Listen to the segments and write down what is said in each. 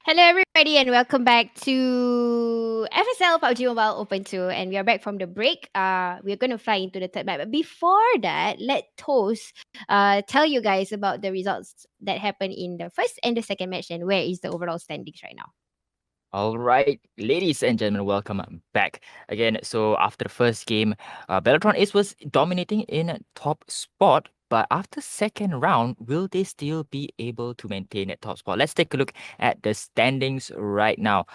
Hello, everybody, and welcome back to FSL PUBG Mobile Open 2. And we are back from the break. We're going to fly into the third map. But before that, let Toast tell you guys about the results that happened in the first and the second match and where is the overall standings right now. All right, ladies and gentlemen, welcome back again. So after the first game, Bellatron Ace was dominating in top spot, but after second round, will they still be able to maintain that top spot? Let's take a look at the standings right now.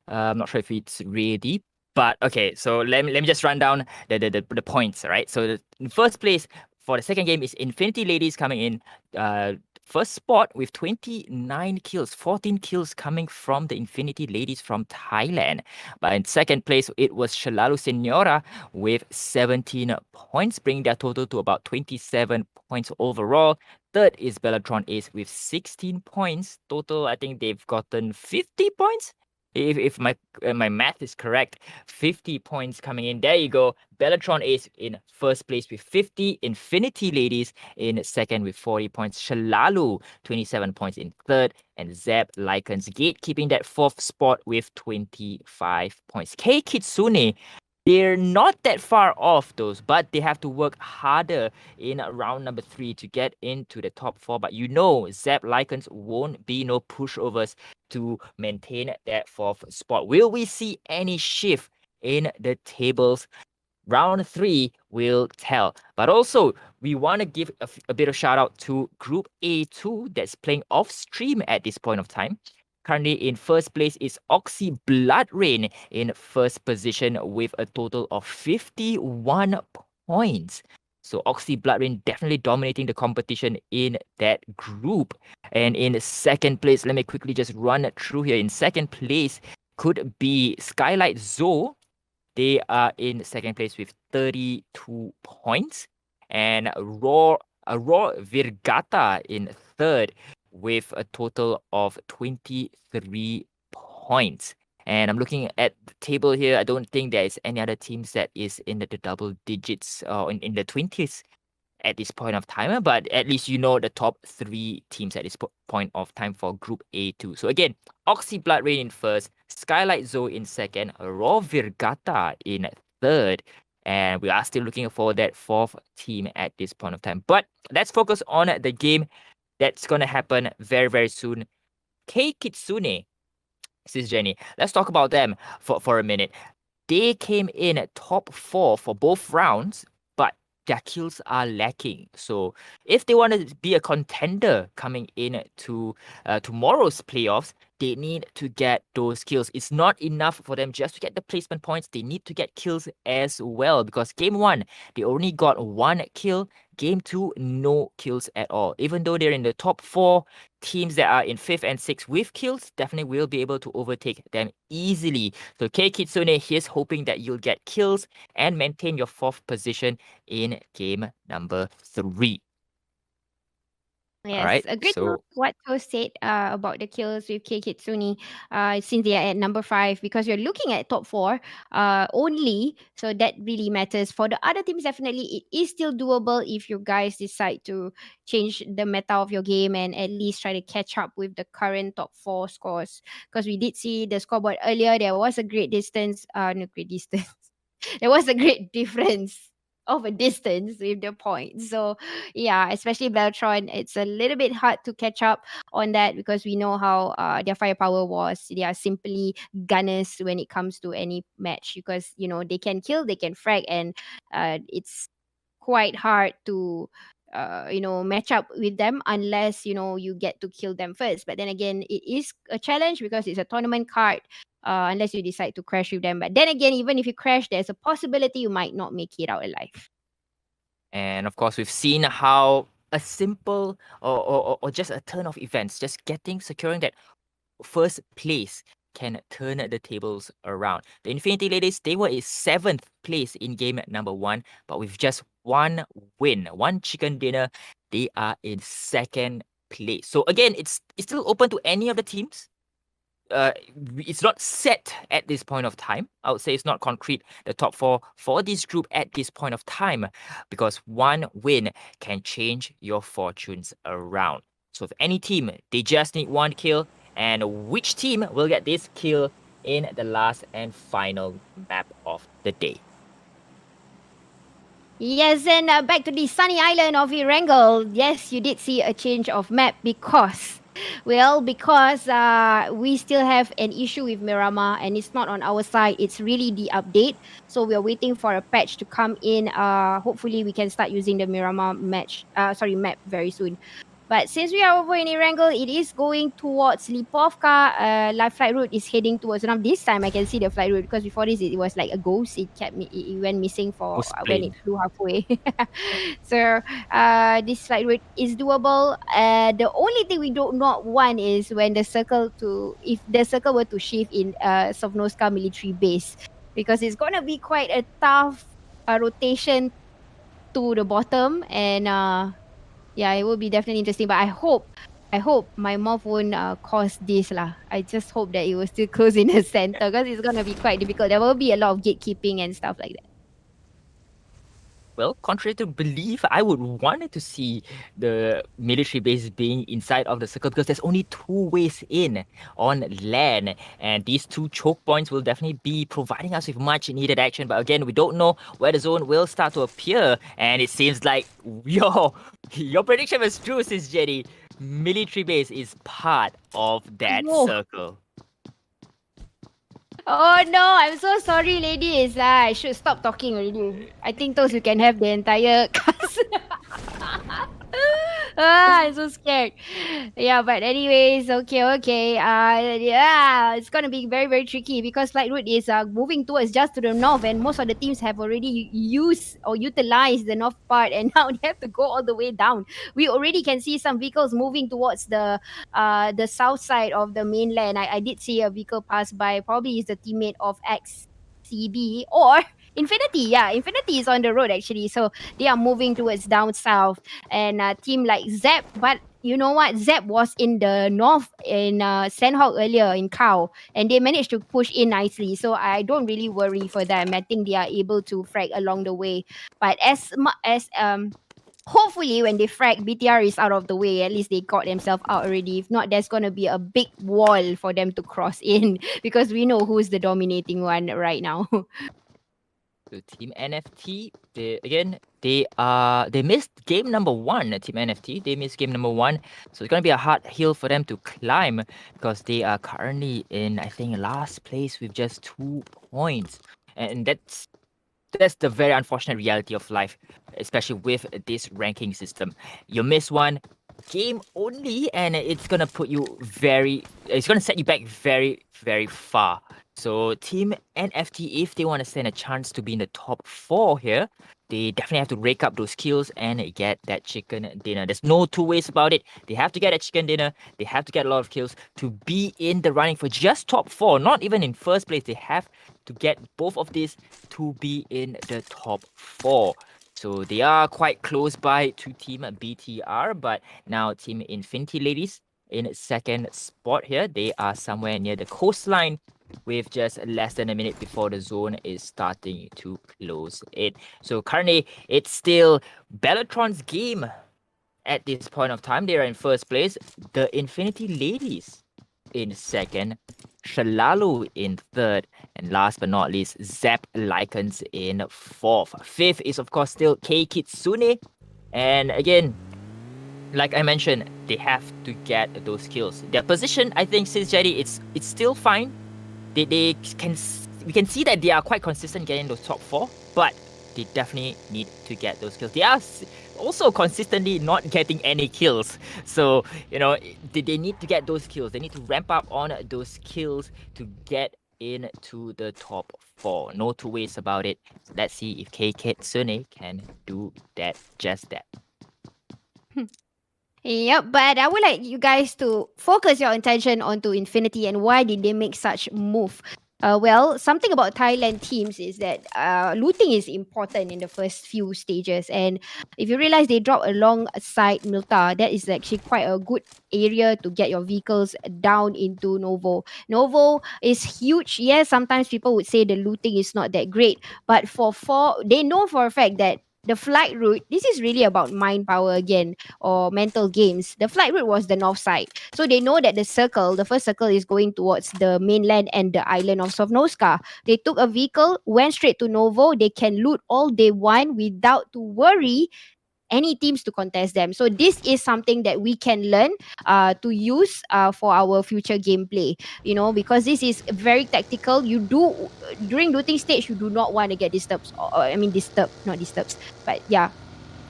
I'm not sure if it's ready, but okay. So let me just run down the points. Right. So in first place for the second game is Infinity Ladies coming in. First spot with 29 kills, 14 kills coming from the Infinity Ladies from Thailand. But in second place, it was Shalalu Senora with 17 points, bringing their total to about 27 points overall. Third is Bellatron Ace with 16 points. Total, I think they've gotten 50 points. If my math is correct, 50 points coming in. There you go. Bellatron Ace in first place with 50. Infinity Ladies in second with 40 points. Shalalu, 27 points in third. And Zeb Lycans gatekeeping that fourth spot with 25 points. K Kitsune, they're not that far off those, but they have to work harder in round number 3 to get into the top 4. But Zeb Lycans won't be no pushovers to maintain that fourth spot. Will we see any shift in the tables? Round 3 will tell. But also, we want to give a bit of shout out to Group A2 that's playing off stream at this point of time. Currently in first place is Oxy Blood Rain in first position with a total of 51 points. So Oxy Blood Rain definitely dominating the competition in that group. And in second place, let me quickly just run through here. In second place could be Skylight Zoe. They are in second place with 32 points. And Raw Virgata in third with a total of 23 points. And I'm looking at the table here. I don't think there is any other teams that is in the double digits or in the 20s at this point of time, but at least the top 3 teams at this point of time for Group A2. So again, Oxy Blood Rain in first, Skylight Zoe in second, Raw Virgata in third, and we are still looking for that fourth team at this point of time. But let's focus on the game that's gonna happen very, very soon. K Kitsune, Sis Jenny, let's talk about them for a minute. They came in at top 4 for both rounds, but their kills are lacking. So if they want to be a contender coming in to tomorrow's playoffs, they need to get those kills. It's not enough for them just to get the placement points. They need to get kills as well, because game 1, they only got 1 kill. Game 2, no kills at all. Even though they're in the top 4, teams that are in 5th and 6th with kills definitely will be able to overtake them easily. So K Kitsune, here's hoping that you'll get kills and maintain your 4th position in game number 3. All Yes, right. agreed to So what Toast said about the kills with K Kitsune since they are at number 5, because you're looking at top 4 only. So that really matters. For the other teams, definitely it is still doable if you guys decide to change the meta of your game and at least try to catch up with the current top 4 scores. Because we did see the scoreboard earlier, there was a great distance. No, great distance. There was a great difference of a distance with the points. So yeah, especially Beltron, it's a little bit hard to catch up on that because we know how their firepower was. They are simply gunners when it comes to any match because they can kill, they can frag, and it's quite hard to match up with them unless you get to kill them first. But then again, it is a challenge because it's a tournament card. Unless you decide to crash with them, but then again, even if you crash, there's a possibility you might not make it out alive. and of course we've seen how a simple or just a turn of events, just securing that first place can turn the tables around. The Infinity Ladies, they were in 7th place in game number 1, but with just 1 win, 1 chicken dinner, they are in 2nd place. So again, it's still open to any of the teams. It's not set at this point of time. I would say it's not concrete, the top 4 for this group at this point of time, because 1 win can change your fortunes around. So if any team, they just need 1 kill and which team will get this kill in the last and final map of the day. Yes, and back to the sunny island of Erangel. Yes, you did see a change of map because, well, because we still have an issue with Miramar and it's not on our side. It's really the update. So we are waiting for a patch to come in. Hopefully we can start using the Miramar map very soon. But since we are over in Erangel, it is going towards Lipovka. Live flight route is heading towards. Now this time I can see the flight route because before this it was like a ghost. It went missing for Most when it plain. flew halfway. So this flight route is doable. The only thing we do not want is when the circle to if the circle were to shift in Sovnoska military base because it's gonna be quite a tough rotation to the bottom and yeah, it will be definitely interesting. But I hope my mouth won't cause this lah. I just hope that it will still close in the center because it's gonna be quite difficult. There will be a lot of gatekeeping and stuff like that. Well, contrary to belief, I would wanted to see the military base being inside of the circle because there's only two ways in on land, and these two choke points will definitely be providing us with much needed action. But again, we don't know where the zone will start to appear, and it seems like your prediction was true, Sis Jenny. Military base is part of that Aiyo. circle. Oh no, I'm so sorry, ladies. I should stop talking already. I think those you can have the entire cast. I'm so scared. Yeah, but anyways, okay. Yeah, it's gonna be very, very tricky because flight route is moving towards just to the north, and most of the teams have already used or utilized the north part, and now they have to go all the way down. We already can see some vehicles moving towards the south side of the mainland. I did see a vehicle pass by. Probably is the teammate of XCB or Infinity. Yeah, Infinity is on the road actually. So they are moving towards down south and a team like Zep. But you know what? Zep was in the north in Sandhawk earlier in Cow, and they managed to push in nicely. So I don't really worry for them. I think they are able to frag along the way. But as hopefully when they frag, BTR is out of the way. At least they got themselves out already. If not, there's gonna be a big wall for them to cross in because we know who's the dominating one right now. So Team NFT, they missed game number one. Team NFT, they missed game number one, so it's gonna be a hard hill for them to climb because they are currently in, I think, last place with just 2 points, and that's the very unfortunate reality of life, especially with this ranking system. You miss one game only, and it's gonna set you back very, very far. So Team NFT, if they want to stand a chance to be in the top four here, they definitely have to rake up those kills and get that chicken dinner. There's no two ways about it. They have to get a chicken dinner. They have to get a lot of kills to be in the running for just top four, not even in first place. They have to get both of these to be in the top four. So they are quite close by to Team BTR, but now Team Infinity ladies in second spot here. They are somewhere near the coastline with just less than a minute before the zone is starting to close in. So currently, it's still Bellatron's game at this point of time. They are in first place. The Infinity ladies in second, Shalalu in third, and last but not least, Zap Lycans in fourth. Fifth is, of course, still K Kitsune. And again, like I mentioned, they have to get those kills. Their position, I think, since Jetty, it's still fine. They can we can see that they are quite consistent getting those top four, but they definitely need to get those kills. They are also consistently not getting any kills. So, they need to get those kills. They need to ramp up on those kills to get into the top four. No two ways about it. So let's see if K Kitsune can do just that. Yep, but I would like you guys to focus your attention onto Infinity and why did they make such move. Well, something about Thailand teams is that looting is important in the first few stages, and if you realize they drop alongside Milta, that is actually quite a good area to get your vehicles down into Novo. Novo is huge. Yes, sometimes people would say the looting is not that great, but they know for a fact that The flight route, this is really about mind power again, or mental games. The flight route was the north side. So they know that the first circle is going towards the mainland and the island of Sovnoska. They took a vehicle, went straight to Novo. They can loot all they want without to worry any teams to contest them. So this is something that we can learn to use for our future gameplay. Because this is very tactical. You do during looting stage, you do not want to get disturbed. I mean, disturbed, not disturbs, but yeah,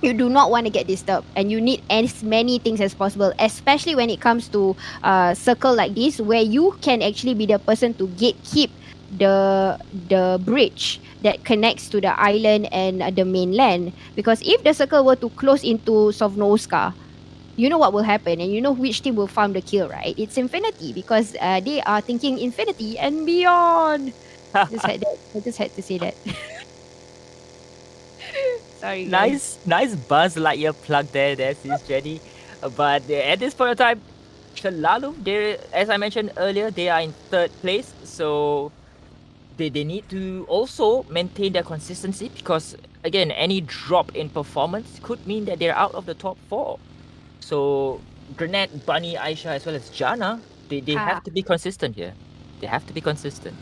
you do not want to get disturbed, and you need as many things as possible, especially when it comes to circle like this, where you can actually be the person to gatekeep the bridge that connects to the island and the mainland. Because if the circle were to close into Sovnoska, you know what will happen, and you know which team will farm the kill, right? It's Infinity, because they are thinking Infinity and beyond. I just had to say that. Sorry, guys. Nice Buzz Lightyear plug there, sis Jenny. But at this point of time, Shalalu, they, as I mentioned earlier, they are in third place. So they need to also maintain their consistency, because again, any drop in performance could mean that they're out of the top four. So Grenade, Bunny, Aisha, as well as Jana, they Ah. have to be consistent here. They have to be consistent.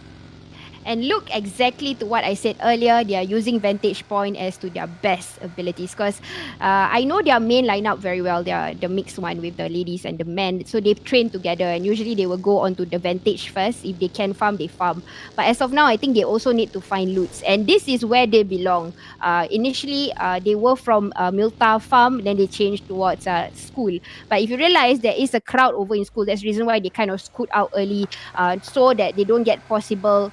And look exactly to what I said earlier. They are using Vantage Point as to their best abilities, because I know their main lineup very well. They are the mixed one with the ladies and the men. So they've trained together, and usually they will go on to the Vantage first. If they can farm, they farm. But as of now, I think they also need to find loots. And this is where they belong. Initially, they were from Milta farm, then they changed towards school. But if you realize there is a crowd over in school, that's the reason why they kind of scoot out early, so that they don't get possible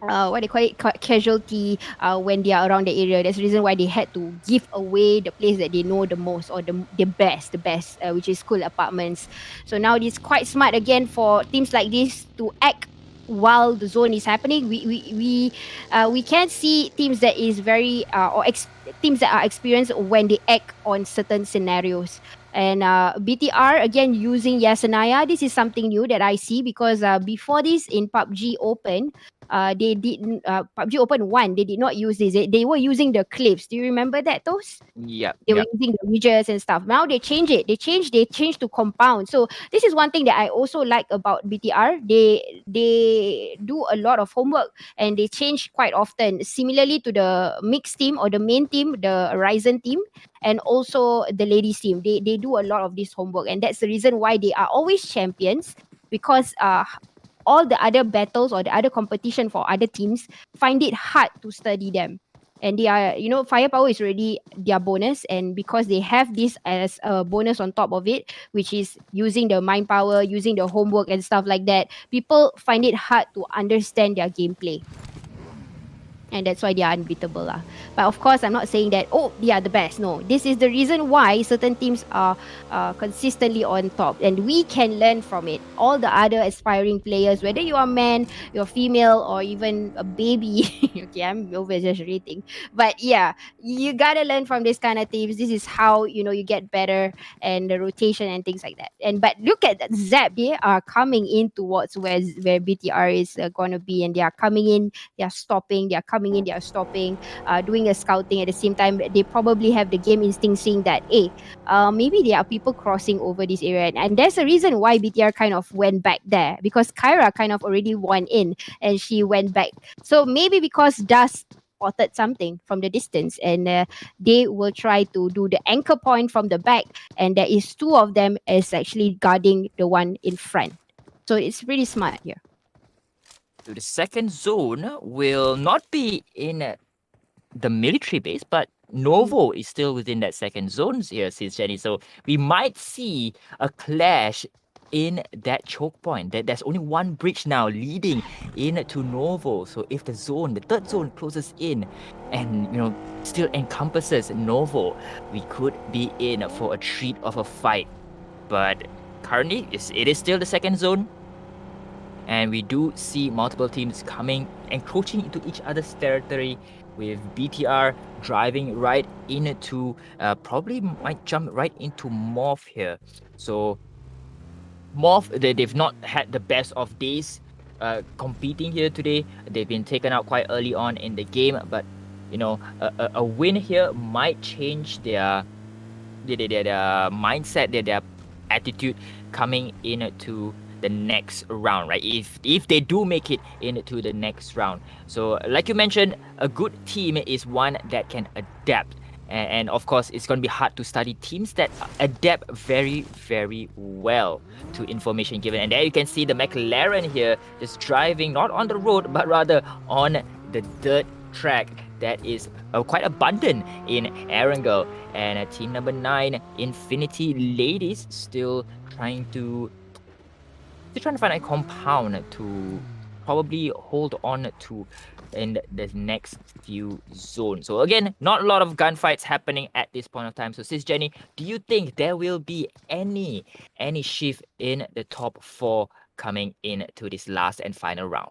what they call it, casualty when they are around the area. That's the reason why they had to give away the place that they know the most, or the best, which is school apartments. So now it's quite smart again for teams like this to act while the zone is happening. We can see teams that is very teams that are experienced when they act on certain scenarios. And BTR again using Yasanaya. This is something new that I see, because before this in PUBG Open, they didn't PUBG Open 1, they did not use this. They were using the clips. Do you remember that, those? Yep, They were yep. using the widgets and stuff. Now they change it. They change to compound. So this is one thing that I also like about BTR. They do a lot of homework, and they change quite often. Similarly to the mixed team or the main team, the Horizon team, and also the ladies team. They do a lot of this homework, and that's the reason why they are always champions, because all the other battles or the other competition for other teams find it hard to study them. And they are, firepower is already their bonus, and because they have this as a bonus on top of it, which is using the mind power, using the homework and stuff like that, people find it hard to understand their gameplay, and that's why they are unbeatable lah. But of course, I'm not saying that they are the best. No, this is the reason why certain teams are consistently on top, and we can learn from it. All the other aspiring players, whether you are man, you're female, or even a baby. Okay, I'm over exaggerating, but yeah, you gotta learn from this kind of teams. This is how you get better, and the rotation and things like that. And but look at that Zap, they are coming in towards where BTR is gonna be, and they are coming in, they are stopping, they are coming in, they are stopping, doing a scouting at the same time. They probably have the game instinct, seeing that, hey, maybe there are people crossing over this area. And there's a reason why BTR kind of went back there, because Kyra kind of already won in, and she went back. So maybe because Dust spotted something from the distance, and they will try to do the anchor point from the back, and there is two of them is actually guarding the one in front. So it's pretty smart here. So the second zone will not be in the military base, but Novo is still within that second zone here, since Jenny. So we might see a clash in that choke point. There's only one bridge now leading into Novo. So if the third zone closes in and still encompasses Novo, we could be in for a treat of a fight. But currently it is still the second zone. And we do see multiple teams coming, encroaching into each other's territory, with BTR driving right into, probably might jump right into Morph here. So Morph, they've not had the best of days competing here today. They've been taken out quite early on in the game, but a win here might change their mindset, their attitude coming into the next round, right? If they do make it into the next round. So like you mentioned, a good team is one that can adapt. And of course, it's going to be hard to study teams that adapt very, very well to information given. And there you can see the McLaren here just driving not on the road, but rather on the dirt track that is quite abundant in Erangel. And team number 9, Infinity Ladies, still trying to find a compound to probably hold on to in the next few zones. So again, not a lot of gunfights happening at this point of time. So Sis Jenny, do you think there will be any shift in the top 4 coming into this last and final round?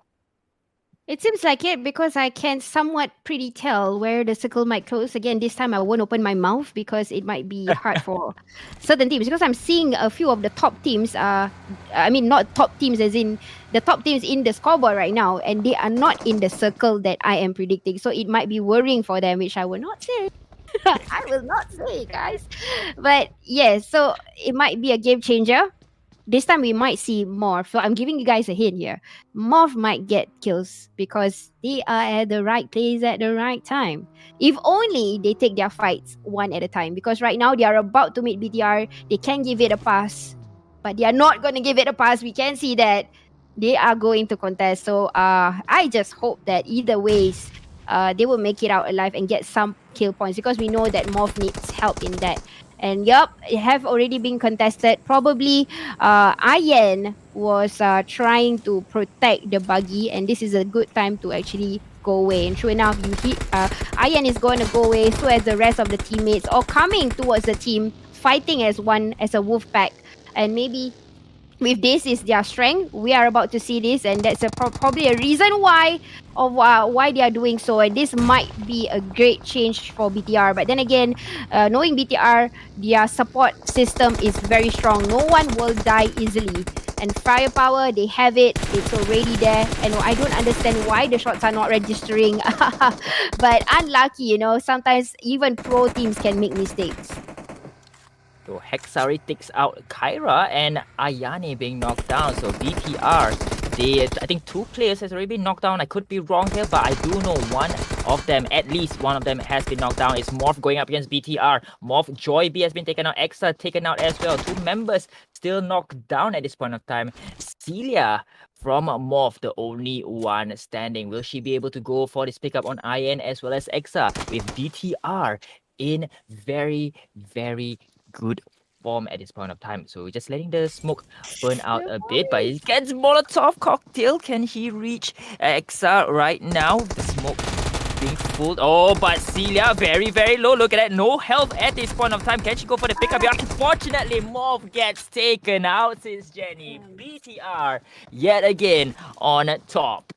It seems like it because I can somewhat pretty tell where the circle might close. Again, this time I won't open my mouth because it might be hard for certain teams. Because I'm seeing a few of the top teams. I mean, not top teams as in the top teams in the scoreboard right now, and they are not in the circle that I am predicting. So it might be worrying for them, which I will not say. I will not say, guys. But yes, so it might be a game changer. This time we might see Morph. So I'm giving you guys a hint here. Morph might get kills because they are at the right place at the right time. If only they take their fights one at a time. Because right now they are about to meet BTR. They can give it a pass. But they are not going to give it a pass. We can see that they are going to contest. So I just hope that either ways they will make it out alive and get some kill points. Because we know that Morph needs help in that. And yup, it have already been contested. Probably Ayan was trying to protect the buggy, and this is a good time to actually go away. And true enough, you hit Ayan is going to go away, so as the rest of the teammates or coming towards the team, fighting as one as a wolf pack. And maybe with this is their strength. We are about to see this, and that's probably a reason why they are doing so. And this might be a great change for BTR. But then again, knowing BTR, their support system is very strong. No one will die easily. And firepower, they have it. It's already there. And I don't understand why the shots are not registering. But unlucky, sometimes even pro teams can make mistakes. So Hexari takes out Kyra and Ayane being knocked down. So BTR, I think 2 players has already been knocked down. I could be wrong here, but I do know at least one of them has been knocked down. It's Morph going up against BTR. Morph Joy B has been taken out. Exa taken out as well. 2 members still knocked down at this point of time. Celia from Morph, the only one standing. Will she be able to go for this pickup on IN as well as Exa with BTR in very, very good form at this point of time? So just letting the smoke burn out a bit, but he gets Molotov cocktail. Can he reach Exa right now? The smoke being full. Oh, but Celia very, very low. Look at that. No health at this point of time. Can she go for the pickup? Yeah, unfortunately, Morph gets taken out, Sis Jenny. BTR yet again on top.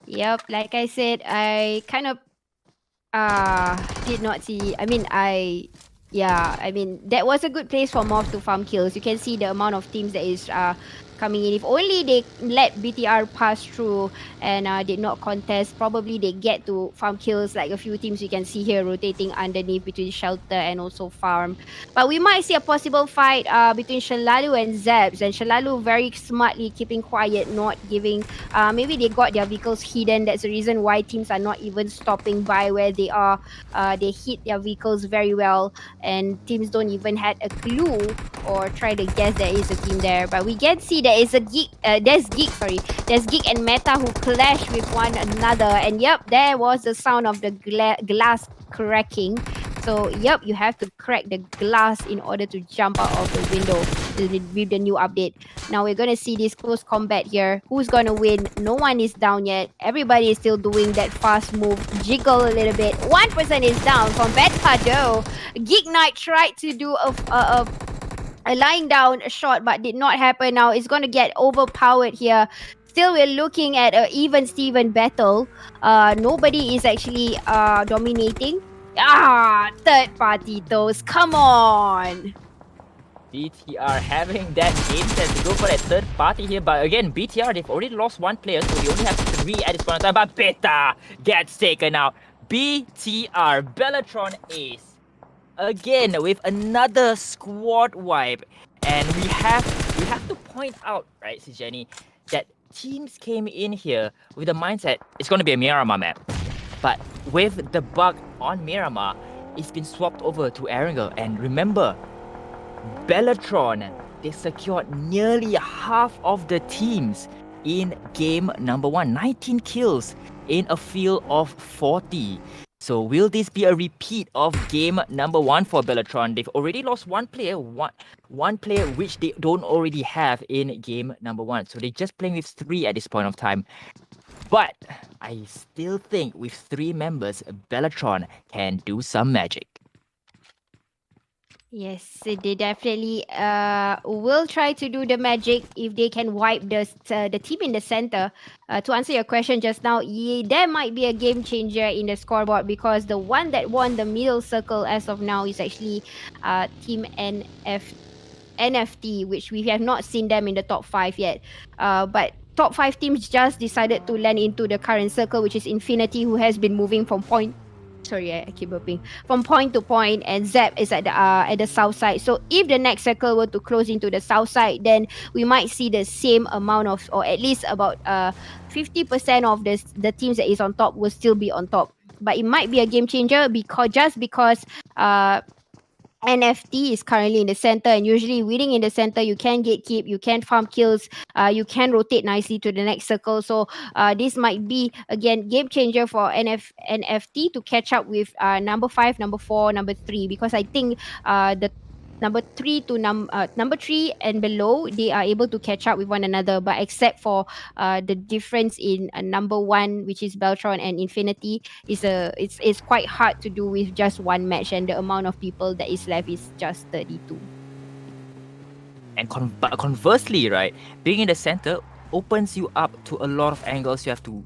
Yep, like I said, I kind of did not see. I mean, that was a good place for Morph to farm kills. You can see the amount of teams that is coming in. If only they let BTR pass through and did not contest, probably they get to farm kills like a few teams you can see here rotating underneath between shelter and also farm. But we might see a possible fight between Shalalu and Zebs. And Shalalu very smartly keeping quiet, not giving... maybe they got their vehicles hidden. That's the reason why teams are not even stopping by where they are. They hit their vehicles very well, and teams don't even had a clue or try to guess there is a team there. But we can see there is a geek. There's Geek and Meta who clash with one another. And yep, there was the sound of the glass cracking. So yep, you have to crack the glass in order to jump out of the window with the new update. Now we're gonna see this close combat here. Who's gonna win? No one is down yet. Everybody is still doing that fast move, jiggle a little bit. One person is down from Beta though. Geek Knight tried to do a lying down shot, but did not happen. Now it's gonna get overpowered here. Still, we're looking at an even Steven battle. Nobody is actually dominating. Third party toes. Come on. BTR having that game set to go for that third party here. But again, BTR, they've already lost 1 player, so they only have 3 at this point in time. But Beta gets taken out BTR Bellatron Ace again with another squad wipe, and we have to point out, right, si Jenny, that teams came in here with the mindset it's going to be a Miramar map, but with the bug on Miramar, it's been swapped over to Erangel. And remember, Bellatron, they secured nearly half of the teams in game number 1. 19 kills in a field of 40. So will this be a repeat of game number 1 for Bellatron? They've already lost one player which they don't already have in game number 1. So they're just playing with 3 at this point of time. But I still think with 3 members, Bellatron can do some magic. Yes, they definitely will try to do the magic if they can wipe the team in the center. To answer your question just now, there might be a game changer in the scoreboard because the one that won the middle circle as of now is actually Team NFT, which we have not seen them in the top 5 yet. But top 5 teams just decided to land into the current circle, which is Infinity, who has been moving from point. Sorry, I keep burping. From point to point, and Zap is at the south side. So if the next circle were to close into the south side, then we might see the same amount of, or at least about 50% of the teams that is on top will still be on top. But it might be a game changer because NFT is currently in the center, and usually winning in the center, you can gatekeep, you can farm kills, you can rotate nicely to the next circle. So this might be again game changer for NFT to catch up with number 5, number 4, number 3, because I think the number 3 and below, they are able to catch up with one another, but except for the difference in number 1, which is Beltron and Infinity, it's quite hard to do with just one match, and the amount of people that is left is just 32. And but conversely, right, being in the center opens you up to a lot of angles you have to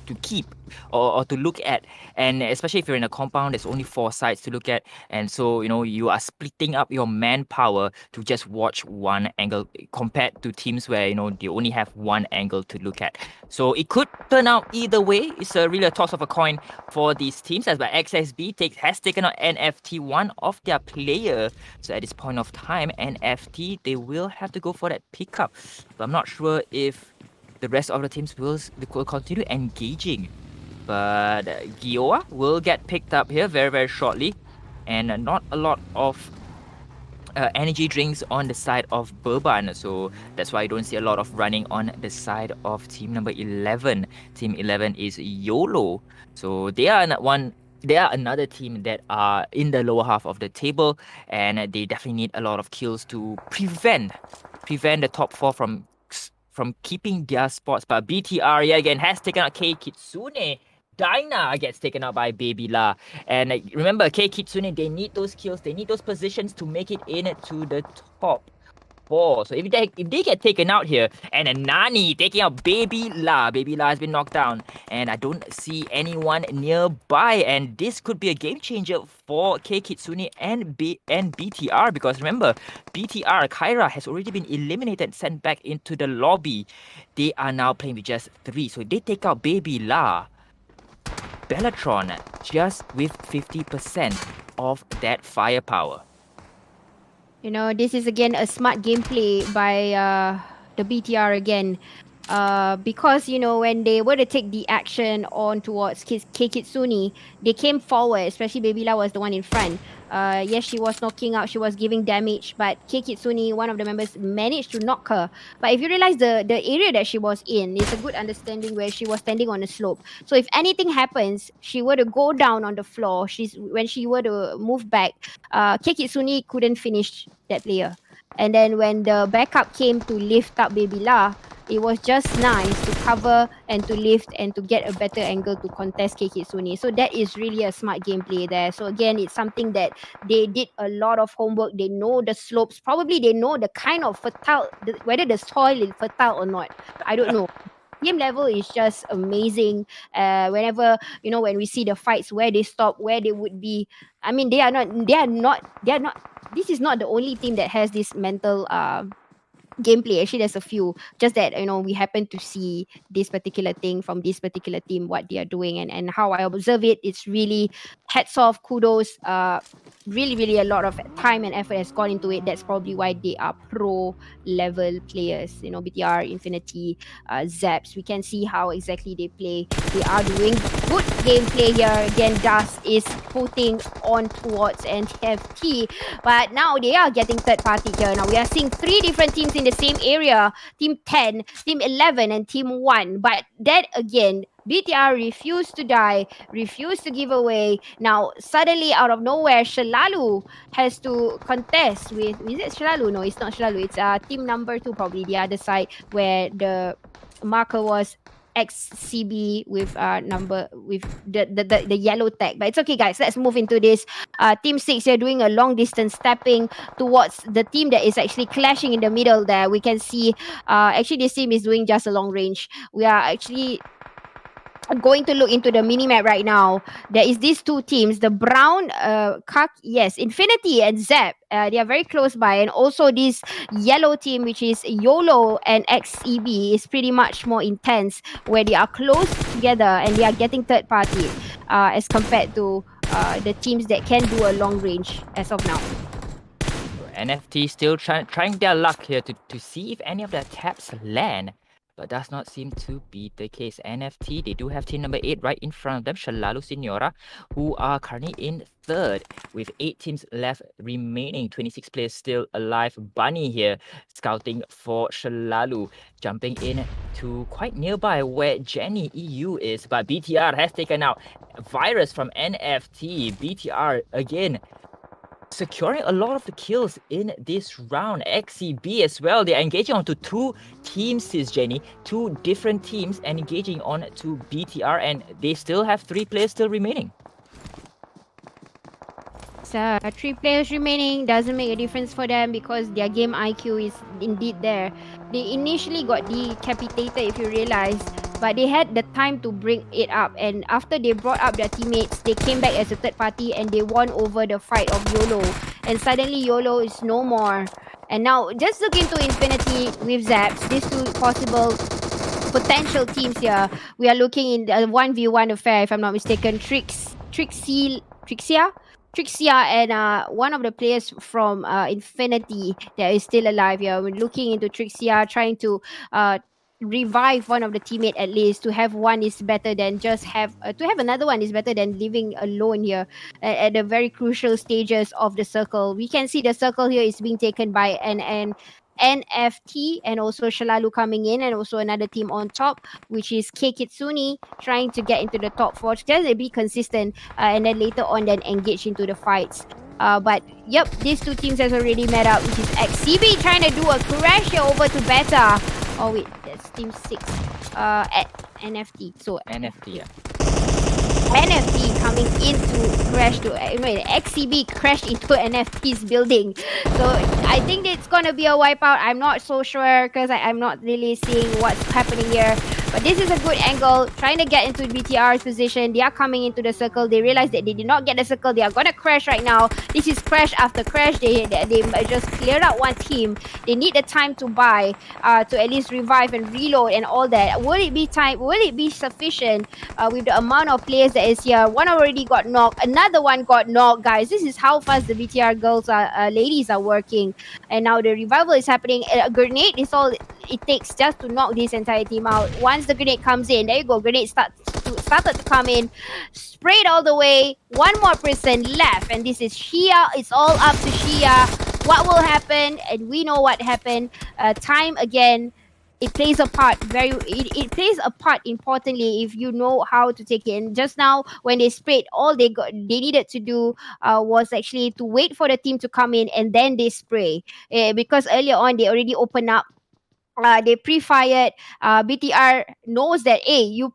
to keep or to look at, and especially if you're in a compound, there's only 4 sides to look at, and so you are splitting up your manpower to just watch one angle compared to teams where they only have one angle to look at. So it could turn out either way. It's really a toss of a coin for these teams, as by XSB has taken out NFT, one of their player. So at this point of time, NFT, they will have to go for that pickup, but I'm not sure if the rest of the teams will continue engaging. But Gioa will get picked up here very, very shortly. And not a lot of energy drinks on the side of Bourbon. So that's why I don't see a lot of running on the side of team number 11. Team 11 is YOLO. So they are another team that are in the lower half of the table, and they definitely need a lot of kills to prevent the top 4 from keeping their spots. But BTR again has taken out K Kitsune. Dinah gets taken out by Baby La. And remember, K Kitsune, they need those kills, they need those positions to make it into the top 4. So if they get taken out here, and then Nani taking out Baby La. Baby La has been knocked down, and I don't see anyone nearby. And this could be a game changer for K Kitsune and BTR, because remember, BTR Kyra has already been eliminated, sent back into the lobby. They are now playing with just 3. So they take out Baby La. Bellatron just with 50% of that firepower. This is again a smart gameplay by the BTR again. Because when they were to take the action on towards Kitsune, they came forward, especially Babila was the one in front. Yes, she was knocking out, she was giving damage, but Kitsune, one of the members, managed to knock her. But if you realize the area that she was in, it's a good understanding where she was standing on a slope. So if anything happens, she were to go down on the floor, when she were to move back, Kitsune couldn't finish that player. And then when the backup came to lift up Babila, it was just nice to cover and to lift and to get a better angle to contest Kitsune. So that is really a smart gameplay there. So again, it's something that they did a lot of homework. They know the slopes. Probably they know the kind of whether the soil is fertile or not. I don't know. Game level is just amazing. Whenever when we see the fights, where they stop, where they would be. I mean, they are not. This is not the only team that has this mental gameplay. Actually, there's a few. Just that we happen to see this particular thing from this particular team, what they are doing, and how I observe it. It's really hats off, kudos. Really, really a lot of time and effort has gone into it. That's probably why they are pro level players. BTR, Infinity, Zaps. We can see how exactly they play. They are doing good gameplay here. Again, Dust is putting on towards NFT, but now they are getting third party here. Now we are seeing three different teams in the same area: Team 10, Team 11, and Team 1. But that again, BTR refused to die, refused to give away. Now, suddenly, out of nowhere, Shalalu has to contest with. Is it Shalalu? No, it's not Shalalu. It's team number 2, probably the other side, where the marker was XCB with number with the yellow tag. But it's okay, guys. Let's move into this. Team 6, they're doing a long distance stepping towards the team that is actually clashing in the middle there. We can see actually this team is doing just a long range. We are actually going to look into the mini map right now. There is these two teams, the brown yes, Infinity and Zep. They are very close by, and also this yellow team, which is YOLO and XEB, is pretty much more intense, where they are close together and they are getting third party, as compared to the teams that can do a long range as of now. NFT still trying their luck here to see if any of their taps land, but does not seem to be the case. NFT, they do have team number 8 right in front of them, Shalalu Senora, who are currently in third with 8 teams left remaining, 26 players still alive. Bunny here scouting for Shalalu, jumping in to quite nearby where Jenny EU is, but BTR has taken out Virus from NFT. BTR again securing a lot of the kills in this round. XCB as well, they're engaging onto 2 teams, sis Jenny, 2 different teams, and engaging on to BTR, and they still have 3 players still remaining. So 3 players remaining doesn't make a difference for them because their game IQ is indeed there. They initially got decapitated, if you realize, but they had the time to bring it up, and after they brought up their teammates, they came back as a third party and they won over the fight of YOLO, and suddenly YOLO is no more. And now just look into Infinity with Zaps, these two possible potential teams here. We are looking in the 1v1 affair, if I'm not mistaken. Trixia and one of the players from Infinity that is still alive here. We're looking into Trixia, trying to revive one of the teammate at least. To have one is better than just have to have another one is better than living alone here at the very crucial stages of the circle. We can see the circle here is being taken by an NFT and also Shalalu coming in, and also another team on top, which is K Kitsune, trying to get into the top 4. Just to be consistent, and then later on then engage into the fights. But yep, these two teams has already met up, which is XCB trying to do a crash here over to Beta. Oh wait, that's team 6. At NFT. So NFT, yeah. NFT coming into crash to XCB crashed into NFT's building. So I think it's gonna be a wipeout. I'm not so sure because I'm not really seeing what's happening here. But this is a good angle, trying to get into BTR's position. They are coming into the circle. They realize that they did not get the circle. They are gonna crash right now. This is crash after crash. They just cleared out one team. They need the time to buy, to at least revive and reload and all that. Will it be time? Will it be sufficient with the amount of players that is here? One already got knocked. Another one got knocked. Guys, this is how fast the BTR girls ladies are working. And now the revival is happening. A grenade is all it takes just to knock this entire team out. Once the grenade comes in, there you go. Grenade started to come in, sprayed all the way. One more person left, and this is Shia. It's all up to Shia. What will happen? And we know what happened. Time again. It plays a part it plays a part importantly if you know how to take it. And just now when they sprayed, all they needed to do was actually to wait for the team to come in and then they spray, because earlier on they already opened up. They pre-fired. BTR knows that, hey, you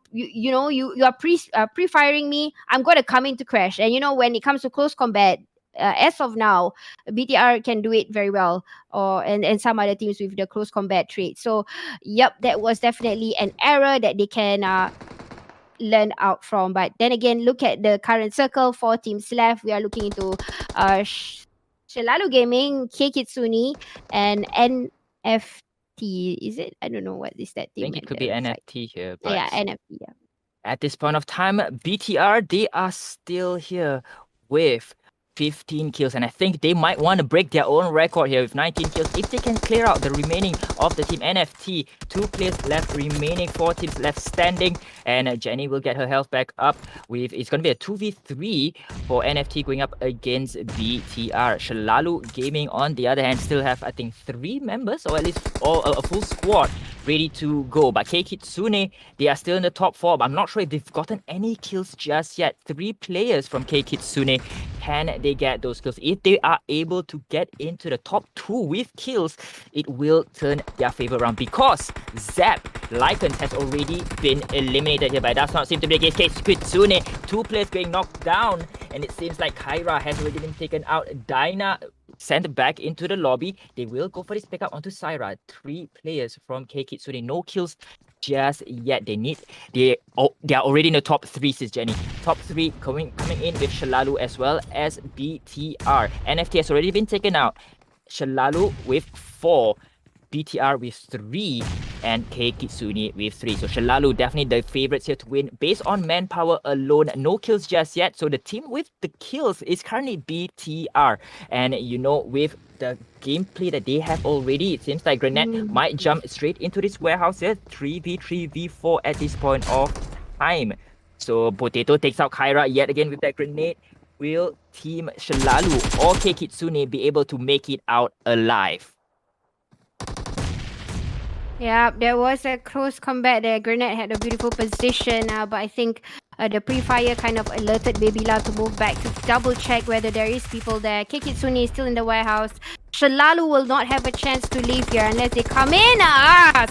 are pre-firing me. I'm gonna come in to crash. And when it comes to close combat, as of now, BTR can do it very well, or and some other teams with the close combat trait. So, yep, that was definitely an error that they can learn out from. But then again, look at the current circle. 4 teams left. We are looking into Shalalu Gaming, K Kitsune, and NF NFT. Is it? I don't know what is that I team think it at could be the side. NFT here, Yeah, but NFT. Yeah. at this point of time, BTR, they are still here with 15 kills, and I think they might want to break their own record here with 19 kills if they can clear out the remaining of the team NFT. 2 players left remaining, 4 teams left standing, and Jenny will get her health back up. With It's going to be a 2v3 for NFT going up against BTR. Shalalu Gaming, on the other hand, still have, I think, 3 members, or at least a full squad ready to go. But Keikitsune, they are still in the top 4, but I'm not sure if they've gotten any kills just yet. 3 players from Keikitsune. Can they get those kills? If they are able to get into the top 2 with kills, it will turn their favor around, because Zap Lycans has already been eliminated here, but it does not seem to be the case. Keikitsune, 2 players getting knocked down, and it seems like Kyra has already been taken out. Dyna sent back into the lobby. They will go for this pickup onto Syra. 3 players from Keikitsune. No kills just yet. They are already in the top 3, sis Jenny. Top 3 coming in with Shalalu as well as BTR. NFT has already been taken out. Shalalu with 4. BTR with 3, and Keikitsune with 3. So Shalalu definitely the favorites here to win based on manpower alone. No kills just yet. So the team with the kills is currently BTR. And with the gameplay that they have already, it seems like Grenade might jump straight into this warehouse here. 3v3v4 at this point of time. So Potato takes out Kyra yet again with that grenade. Will Team Shalalu or Keikitsune be able to make it out alive? Yeah, there was a close combat there. Grenade had a beautiful position, but I think the pre-fire kind of alerted Babila to move back to double check whether there is people there. Kikitsune is still in the warehouse. Shalalu will not have a chance to leave here unless they come in.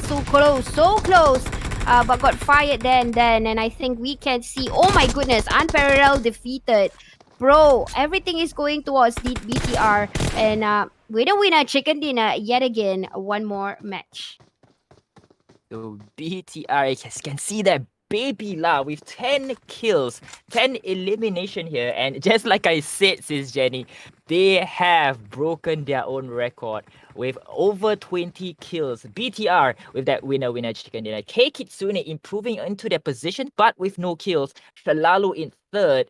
So close, so close. But got fired there and then, and I think we can see. Oh my goodness, Unparalleled defeated. Bro, everything is going towards the BTR, and winner chicken dinner yet again. One more match. So BTR, you can see that baby La with 10 kills, 10 elimination here. And just like I said, sis Jenny, they have broken their own record with over 20 kills. BTR with that winner chicken dinner. Keikitsune improving into their position, but with no kills. Shalalu in 3rd.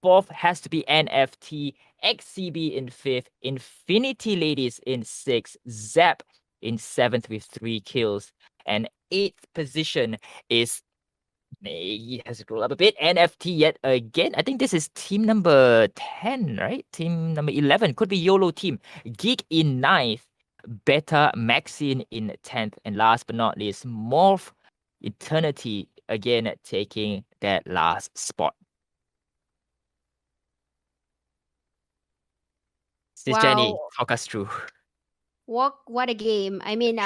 4th has to be NFT. XCB in 5th. Infinity Ladies in 6th. Zap in 7th with 3 kills. And 8th position is, he has scrolled up a bit, NFT yet again. I think this is team number 10, right? Team number 11 could be YOLO team. Geek in 9th, Beta Maxine in 10th, and last but not least, Morph Eternity again taking that last spot. Sis Jenny, Wow. talk us through. What a game. I mean,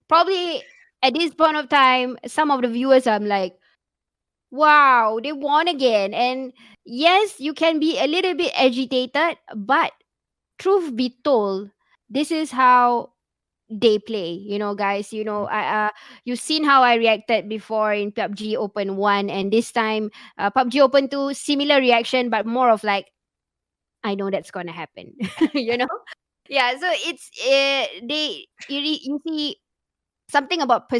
probably at this point of time, some of the viewers I'm like, wow, they won again. And yes, you can be a little bit agitated, but truth be told, this is how they play, guys. You've seen how I reacted before in PUBG Open 1, and this time PUBG Open 2, similar reaction, but more of like, I know that's gonna happen. you know yeah, so it's you see something about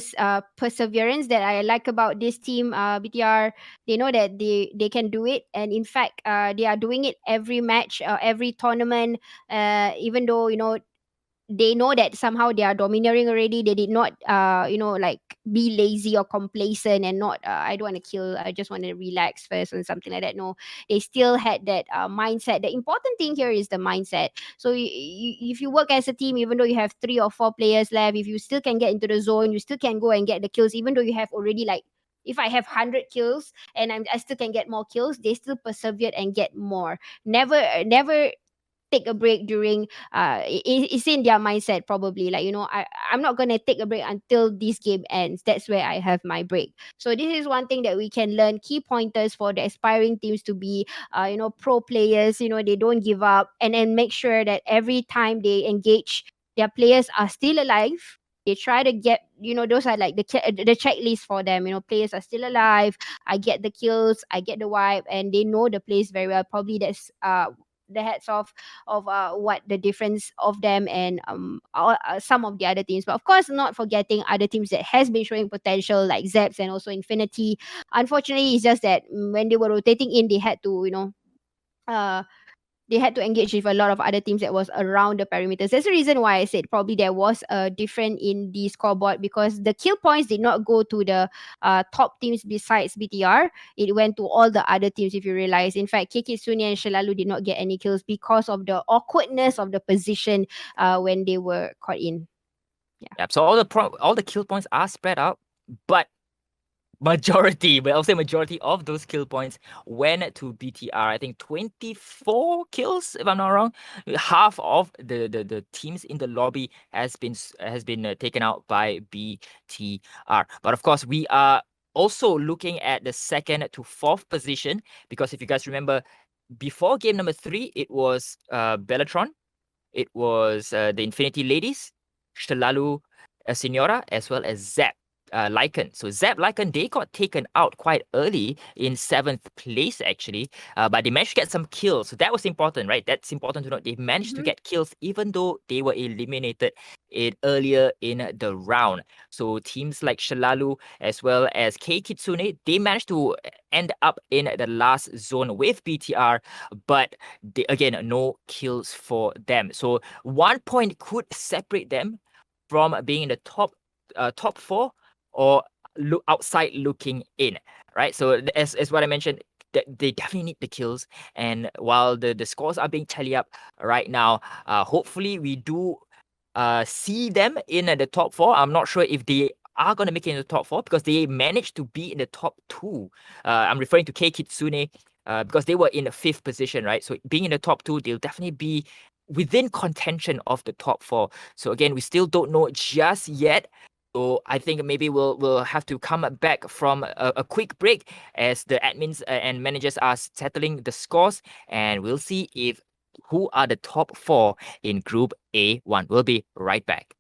perseverance that I like about this team. BTR, they know that they can do it, and in fact, they are doing it every match, every tournament. Even though they know that somehow they are domineering already, they did not like be lazy or complacent and not I don't want to kill, I just want to relax first and something like that. No, they still had that mindset. The important thing here is the mindset. So if you work as a team, even though you have 3 or 4 players left, if you still can get into the zone, you still can go and get the kills, even though you have already, like, if I have 100 kills and I still can get more kills, they still persevered and get more. Never take a break during it's in their mindset, probably, like, I'm not gonna take a break until this game ends. That's where I have my break. So this is one thing that we can learn, key pointers for the aspiring teams to be pro players. They don't give up, and then make sure that every time they engage, their players are still alive. They try to get, those are like the checklist for them. Players are still alive, I get the kills, I get the wipe, and they know the place very well. Probably that's the heads of what the difference of them and some of the other teams. But of course, not forgetting other teams that has been showing potential like Zeps and also Infinity. Unfortunately, it's just that when they were rotating in, they had to uh they had to engage with a lot of other teams that was around the perimeters. That's the reason why I said probably there was a difference in the scoreboard, because the kill points did not go to the top teams besides BTR. It went to all the other teams, if you realize. In fact, Kikitsune and Shalalu did not get any kills because of the awkwardness of the position when they were caught in. Yeah. Yeah. So all the kill points are spread out, but majority, but I'll say majority of those kill points went to BTR. I think 24 kills, if I'm not wrong. Half of the teams in the lobby has been taken out by BTR. But of course, we are also looking at the second to fourth position, because if you guys remember, before game number 3, it was Bellatron, it was the Infinity Ladies, Shalalu, Senora, as well as Zap Lycan. So Zap Lycan, they got taken out quite early in 7th place, actually, but they managed to get some kills. So that was important, right? That's important to note. They managed to Mm-hmm. get kills even though they were eliminated earlier in the round. So teams like Shalalu as well as K Kitsune, they managed to end up in the last zone with BTR, but again, no kills for them. So 1 point could separate them from being in the top 4 or look outside looking in, right? So as what I mentioned, they definitely need the kills. And while the scores are being tallied up right now, hopefully we do see them in the top 4. I'm not sure if they are going to make it in the top 4 because they managed to be in the top 2. I'm referring to K Kitsune because they were in the 5th position, right? So being in the top 2, they'll definitely be within contention of the top 4. So again, we still don't know just yet. So I think maybe we'll have to come back from a quick break as the admins and managers are settling the scores, and we'll see if who are the top 4 in Group A1. We'll be right back.